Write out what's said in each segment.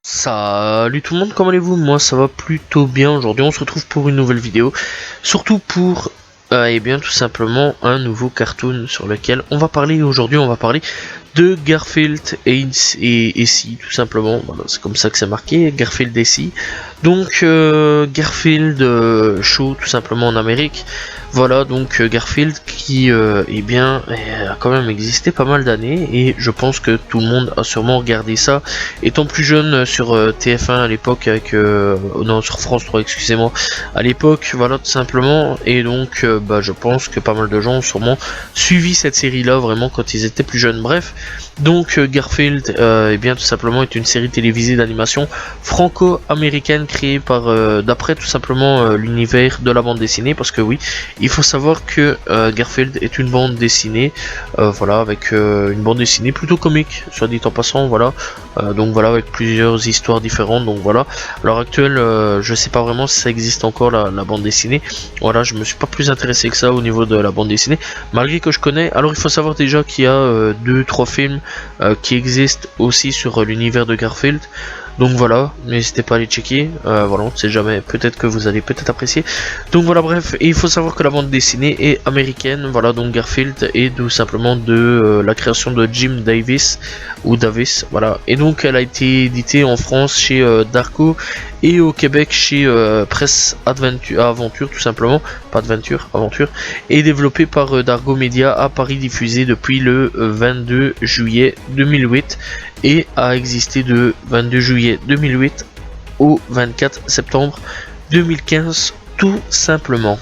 Salut tout le monde, comment allez-vous? Moi ça va plutôt bien. Aujourd'hui on se retrouve pour une nouvelle vidéo, surtout pour eh bien tout simplement un nouveau cartoon sur lequel on va parler. Aujourd'hui on va parler de Garfield et Essie, tout simplement. Voilà, c'est comme ça que c'est marqué, Garfield et Essie. Donc Garfield show tout simplement en Amérique. Voilà, donc Garfield qui eh bien a quand même existé pas mal d'années, et je pense que tout le monde a sûrement regardé ça étant plus jeune sur TF1 à l'époque, avec non, sur France 3, excusez-moi, à l'époque. Voilà, tout simplement. Et donc je pense que pas mal de gens ont sûrement suivi cette série là vraiment quand ils étaient plus jeunes. Bref, donc Garfield eh bien tout simplement est une série télévisée d'animation franco-américaine créée par d'après tout simplement l'univers de la bande dessinée, parce que oui, il faut savoir que Garfield est une bande dessinée, voilà, avec une bande dessinée plutôt comique, soit dit en passant, voilà. Donc voilà, avec plusieurs histoires différentes. Donc voilà, à l'heure actuelle, je sais pas vraiment si ça existe encore la bande dessinée. Voilà, je me suis pas plus intéressé que ça au niveau de la bande dessinée, malgré que je connais. Alors il faut savoir déjà qu'il y a 2-3 films qui existent aussi sur l'univers de Garfield. Donc voilà, n'hésitez pas à les checker, voilà, on sait jamais, peut-être que vous allez peut-être apprécier. Donc voilà, bref, et il faut savoir que la bande dessinée est américaine. Voilà, donc Garfield est tout simplement de la création de Jim Davis, ou Davis, voilà. Et donc elle a été éditée en France chez Darko, et au Québec chez Presse Aventure, tout simplement, pas Adventure, Aventure, et développée par Dargo Media à Paris, diffusée depuis le 22 juillet 2008, et a existé de 22 juillet 2008 au 24 septembre 2015, tout simplement.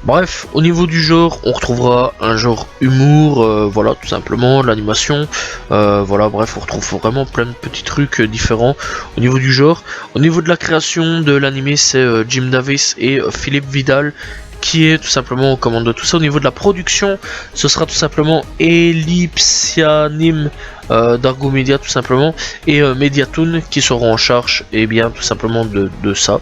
Bref, au niveau du genre, on retrouvera un genre humour, voilà, tout simplement, l'animation, voilà, bref, on retrouve vraiment plein de petits trucs différents au niveau du genre. Au niveau de la création de l'animé, c'est Jim Davis et Philippe Vidal qui est tout simplement aux commandes de tout ça. Au niveau de la production, ce sera tout simplement Ellipsianim, Dargo Media tout simplement, et Mediatoon qui seront en charge et bien tout simplement de ça.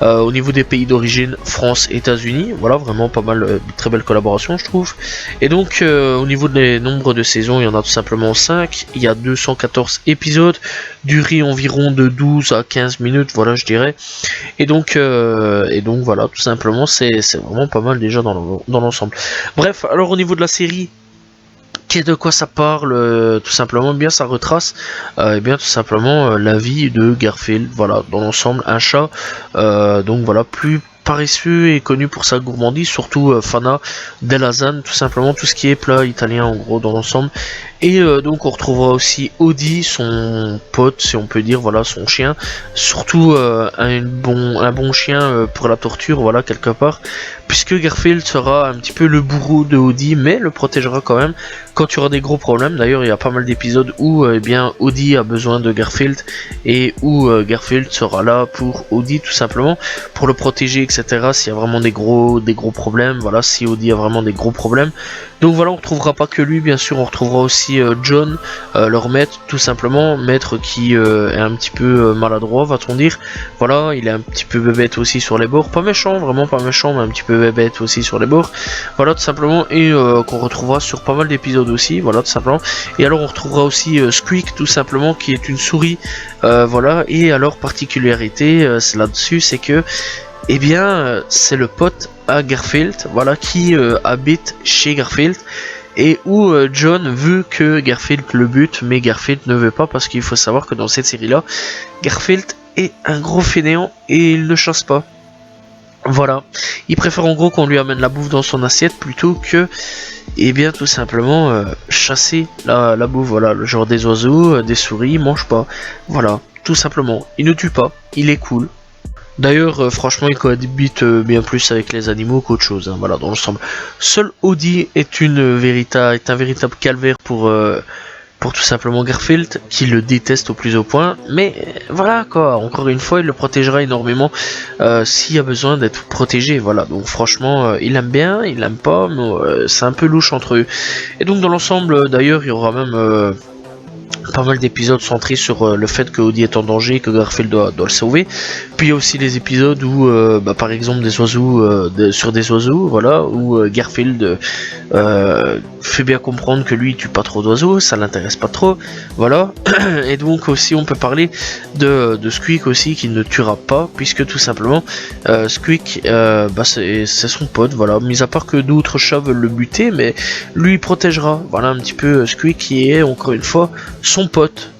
Au niveau des pays d'origine, France, États-Unis, voilà, vraiment pas mal, très belle collaboration je trouve. Et donc au niveau des nombres de saisons, il y en a tout simplement 5, il y a 214 épisodes, durée environ de 12 à 15 minutes, voilà, je dirais. Et donc voilà, tout simplement, c'est vraiment pas mal déjà dans l'ensemble. Bref, alors au niveau de la série, de quoi ça parle, tout simplement, bien ça retrace et bien tout simplement la vie de Garfield, voilà, dans l'ensemble, un chat, donc voilà, plus paresseux et connu pour sa gourmandise, surtout Fana Delazane, tout simplement, tout ce qui est plat italien en gros dans l'ensemble. Et donc on retrouvera aussi Audi, son pote si on peut dire, voilà, son chien, surtout un bon chien pour la torture, voilà, quelque part, puisque Garfield sera un petit peu le bourreau de Audi, mais le protégera quand même quand il y aura des gros problèmes. D'ailleurs il y a pas mal d'épisodes où eh bien Audi a besoin de Garfield, et où Garfield sera là pour Audi tout simplement, pour le protéger, etc. S'il y a vraiment des gros problèmes, voilà, si Audi a vraiment des gros problèmes. Donc voilà, on retrouvera pas que lui, bien sûr, on retrouvera aussi John, leur maître, tout simplement, maître qui est un petit peu maladroit, va-t-on dire. Voilà, il est un petit peu bébête aussi sur les bords, pas méchant, vraiment pas méchant, mais un petit peu bébête aussi sur les bords. Voilà, tout simplement, et qu'on retrouvera sur pas mal d'épisodes aussi, voilà, tout simplement. Et alors on retrouvera aussi Squeak, tout simplement, qui est une souris, voilà. Et alors particularité, c'est là-dessus, c'est que eh bien, c'est le pote à Garfield, voilà, qui habite chez Garfield, et où John veut que Garfield le bute, mais Garfield ne veut pas, parce qu'il faut savoir que dans cette série-là, Garfield est un gros fainéant et il ne chasse pas. Voilà, il préfère en gros qu'on lui amène la bouffe dans son assiette plutôt que, et bien tout simplement chasser la bouffe. Voilà, le genre des oiseaux, des souris, il mange pas. Voilà, tout simplement, il ne tue pas, il est cool. D'ailleurs, franchement, il cohabite bien plus avec les animaux qu'autre chose, hein, voilà, dans l'ensemble. Seul Audi est un véritable calvaire pour tout simplement Garfield, qui le déteste au plus haut point. Mais voilà quoi, encore une fois, il le protégera énormément s'il y a besoin d'être protégé. Voilà, donc franchement, il aime bien, il aime pas, mais c'est un peu louche entre eux. Et donc dans l'ensemble, d'ailleurs, il y aura même pas mal d'épisodes centrés sur le fait que Woody est en danger et que Garfield doit le sauver. Puis il y a aussi les épisodes où, par exemple, des oiseaux, sur des oiseaux, voilà, où Garfield fait bien comprendre que lui il tue pas trop d'oiseaux, ça l'intéresse pas trop, voilà. Et donc aussi on peut parler de Squeak aussi, qui ne tuera pas, puisque tout simplement Squeak c'est son pote, voilà, mis à part que d'autres chats veulent le buter, mais lui il protégera, voilà un petit peu Squeak qui est encore une fois son pote.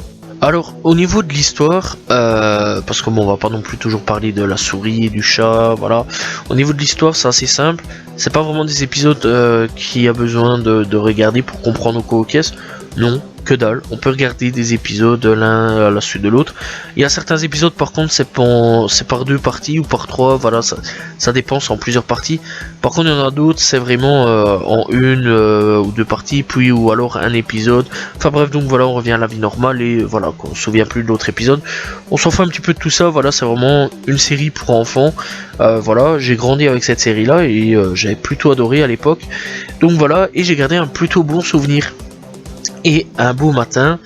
Alors au niveau de l'histoire, parce que bon, on va pas non plus toujours parler de la souris et du chat, voilà. Au niveau de l'histoire, c'est assez simple. C'est pas vraiment des épisodes qui a besoin de regarder pour comprendre quoi caisse. Non, que dalle. On peut regarder des épisodes l'un à la suite de l'autre. Il y a certains épisodes par contre c'est par 2 parties ou par 3, voilà, ça dépend, c'est en plusieurs parties. Par contre il y en a d'autres, c'est vraiment en une ou 2 parties, puis ou alors un épisode. Enfin bref, donc voilà, on revient à la vie normale et voilà, qu'on se souvient plus de l'autre épisode. On s'en fout un petit peu de tout ça, voilà, c'est vraiment une série pour enfants. Voilà, j'ai grandi avec cette série là et j'avais plutôt adoré à l'époque. Donc voilà, et j'ai gardé un plutôt bon souvenir. Et un beau matin,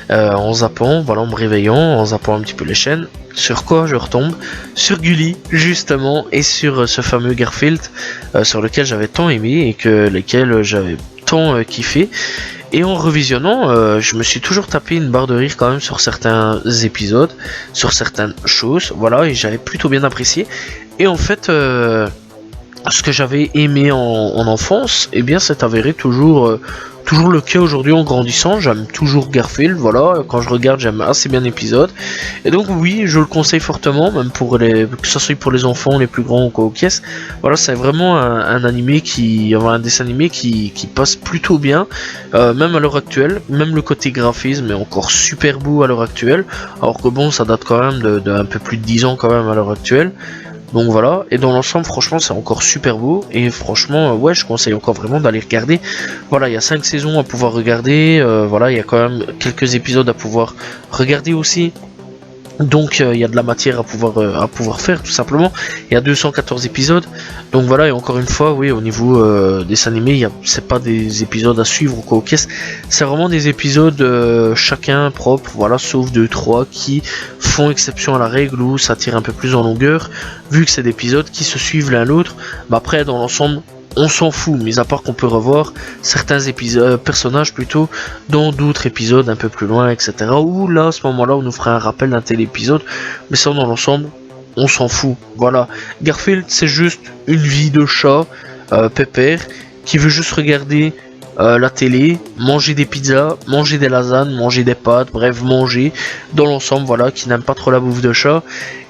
en zappant, voilà, en me réveillant, en zappant un petit peu les chaînes, sur quoi je retombe? Sur Gulli, justement, et sur ce fameux Garfield, sur lequel j'avais tant aimé et lesquels j'avais tant kiffé. Et en revisionnant, je me suis toujours tapé une barre de rire quand même sur certains épisodes, sur certaines choses, voilà, et j'avais plutôt bien apprécié. Et en fait, ce que j'avais aimé en enfance, eh bien, c'est avéré toujours le cas aujourd'hui en grandissant. J'aime toujours Garfield, voilà, quand je regarde j'aime assez bien l'épisode, et donc oui, je le conseille fortement, même pour que ce soit pour les enfants, les plus grands ou quoi aux caisses. Voilà, c'est vraiment un dessin animé qui passe plutôt bien, même à l'heure actuelle. Même le côté graphisme est encore super beau à l'heure actuelle, alors que bon, ça date quand même de un peu plus de 10 ans quand même à l'heure actuelle. Donc voilà, et dans l'ensemble franchement c'est encore super beau, et franchement ouais, je conseille encore vraiment d'aller regarder. Voilà, il y a 5 saisons à pouvoir regarder, voilà, il y a quand même quelques épisodes à pouvoir regarder aussi. Donc il y a de la matière à pouvoir faire tout simplement. Il y a 214 épisodes. Donc voilà, et encore une fois, oui, au niveau des animés, c'est pas des épisodes à suivre ou quoi, ok, c'est vraiment des épisodes chacun propre, voilà, sauf 2-3 qui font exception à la règle, où ça tire un peu plus en longueur, vu que c'est des épisodes qui se suivent l'un l'autre. Mais après, dans l'ensemble, on s'en fout, mis à part qu'on peut revoir certains personnages plutôt dans d'autres épisodes un peu plus loin, etc. Ou là, à ce moment-là, on nous fera un rappel d'un tel épisode, mais ça, dans l'ensemble, on s'en fout. Voilà, Garfield, c'est juste une vie de chat pépère qui veut juste regarder la télé, manger des pizzas, manger des lasagnes, manger des pâtes, bref, manger dans l'ensemble, voilà, qui n'aime pas trop la bouffe de chat,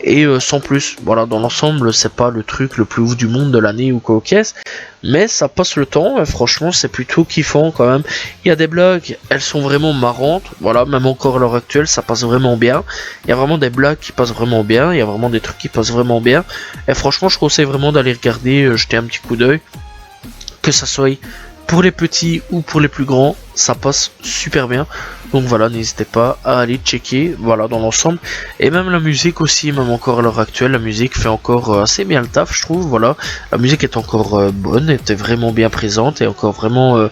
et sans plus, voilà, dans l'ensemble, c'est pas le truc le plus ouf du monde de l'année ou quoi aux caisses, mais ça passe le temps, et franchement, c'est plutôt kiffant quand même. Il y a des blagues, elles sont vraiment marrantes, voilà, même encore à l'heure actuelle, ça passe vraiment bien. Il y a vraiment des blagues qui passent vraiment bien, il y a vraiment des trucs qui passent vraiment bien, et franchement, je conseille vraiment d'aller regarder, jeter un petit coup d'œil, que ça soit pour les petits ou pour les plus grands, ça passe super bien. Donc voilà, n'hésitez pas à aller checker, voilà, dans l'ensemble. Et même la musique aussi, même encore à l'heure actuelle, la musique fait encore assez bien le taf, je trouve, voilà. La musique est encore bonne, était vraiment bien présente, et encore vraiment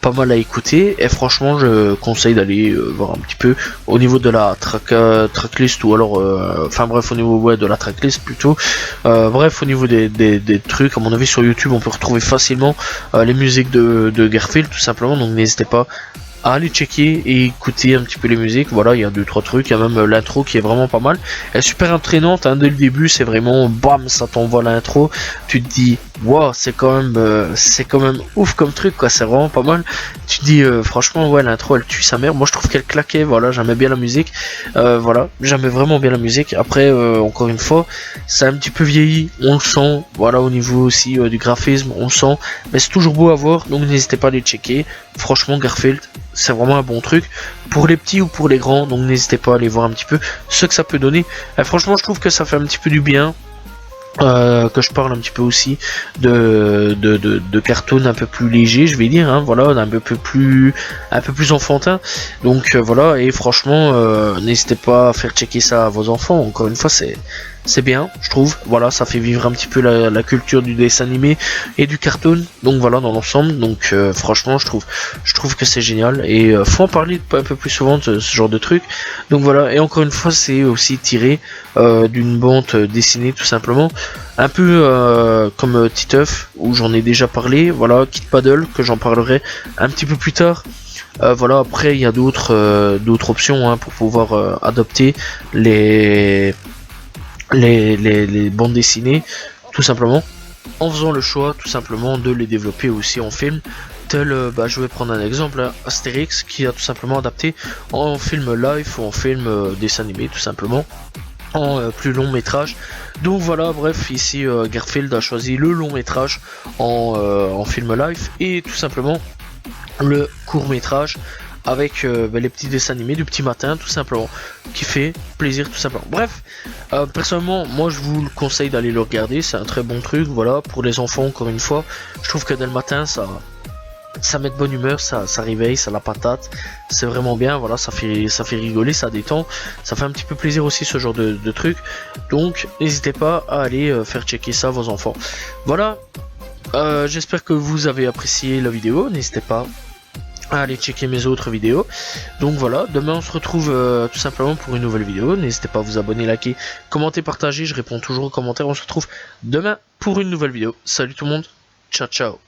pas mal à écouter, et franchement je conseille d'aller voir un petit peu au niveau de la tracklist, ou alors enfin bref, au niveau de la tracklist plutôt, bref, au niveau des trucs, à mon avis sur YouTube on peut retrouver facilement les musiques de Garfield tout simplement, donc n'hésitez pas à aller checker et écouter un petit peu les musiques. Voilà, il y a 2-3 trucs, il y a même l'intro qui est vraiment pas mal, elle est super entraînante, hein, dès le début c'est vraiment bam, ça t'envoie l'intro, tu te dis wow, c'est quand même ouf comme truc quoi, c'est vraiment pas mal. Tu te dis franchement ouais, l'intro elle tue sa mère, moi je trouve qu'elle claquait, voilà, j'aimais bien la musique, voilà, j'aimais vraiment bien la musique. Après encore une fois, c'est un petit peu vieilli, on le sent, voilà, au niveau aussi du graphisme, on le sent, mais c'est toujours beau à voir, donc n'hésitez pas à aller checker. Franchement Garfield, c'est vraiment un bon truc pour les petits ou pour les grands, donc n'hésitez pas à aller voir un petit peu ce que ça peut donner. Et franchement je trouve que ça fait un petit peu du bien que je parle un petit peu aussi de cartoon un peu plus léger, je vais dire, hein, voilà, un peu plus enfantin. Donc voilà, et franchement n'hésitez pas à faire checker ça à vos enfants. Encore une fois, c'est bien, je trouve. Voilà, ça fait vivre un petit peu la culture du dessin animé et du cartoon. Donc voilà, dans l'ensemble. Donc franchement, je trouve que c'est génial. Et faut en parler un peu plus souvent de ce genre de truc. Donc voilà, et encore une fois, c'est aussi tiré d'une bande dessinée tout simplement. Un peu comme Titeuf, où j'en ai déjà parlé. Voilà, Kid Paddle, que j'en parlerai un petit peu plus tard. Voilà, après il y a d'autres options hein, pour pouvoir adopter les bandes dessinées, tout simplement, en faisant le choix tout simplement de les développer aussi en film. Tel, je vais prendre un exemple, hein, Astérix, qui a tout simplement adapté en film live ou en film dessin animé, tout simplement, en plus long métrage. Donc voilà, bref, ici Garfield a choisi le long métrage en film live et tout simplement le court métrage avec les petits dessins animés du petit matin tout simplement, qui fait plaisir tout simplement. Bref, personnellement moi je vous le conseille d'aller le regarder, c'est un très bon truc. Voilà, pour les enfants, encore une fois, je trouve que dès le matin ça met de bonne humeur, ça réveille, ça la patate, c'est vraiment bien. Voilà, ça fait rigoler, ça détend, ça fait un petit peu plaisir aussi, ce genre de truc. Donc n'hésitez pas à aller faire checker ça à vos enfants. Voilà, j'espère que vous avez apprécié la vidéo. N'hésitez pas à aller checker mes autres vidéos. Donc voilà, demain on se retrouve tout simplement pour une nouvelle vidéo. N'hésitez pas à vous abonner, liker, commenter, partager, je réponds toujours aux commentaires. On se retrouve demain pour une nouvelle vidéo. Salut tout le monde, ciao ciao.